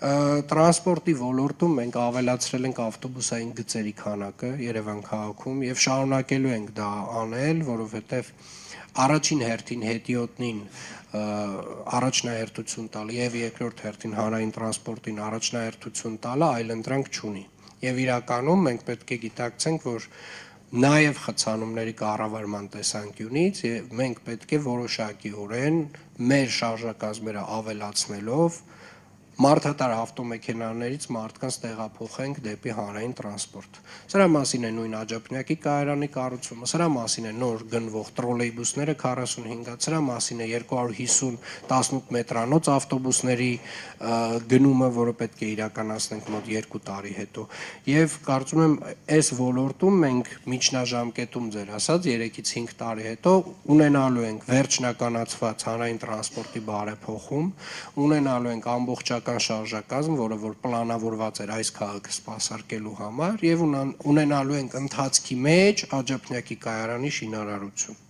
Տրանսպորտի ոլորտում մենք ավելացրել ենք ավտոբուսային գծերի քանակը Երևան քաղաքում եւ շարունակելու ենք դա անել, որովհետեւ առաջին հերթին հետիոտնին առաջնահերթություն տալ եւ երկրորդ հերթին հանրային տրանսպորտին առաջնահերթություն տալը այլընտրանք չունի։ Եվ իրականում մենք պետք է գիտակցենք, որ նաև խցանումների կառավարման տեսանկյունից մենք պետք է որոշակիորեն մեր շարժակազմերը ավելացնելով մարդատար ավտոմեքենաներից մարդկանց տեղափոխենք դեպի հանրային տրանսպորտ։ Սրա մասին է նույն Աջափնյակի կայարանի կառուցումը, սրա մասին է նոր գնվող տրոլեյբուսները 45-ած, սրա մասին է 250 18 մետրանոց ավտոբուսների գնումը, որը պետք է իրականացնենք մոտ 2 տարի հետո։ Եվ կարծում եմ, այս ոլորտում մենք միջնաժամկետում ձեր ասած 3-ից 5 տարի հետո ունենալու ենք վերջնականացված հանրային տրանսպորտի բարեփոխում, ունենալու ենք ամբողջական շարժակազմ, որը որ պլանավորված էր այս քաղաքը սպասարկելու համար, եւ ունենալու ենք ընթացքի մեջ Աջափնյակի կայարանի շինարարություն։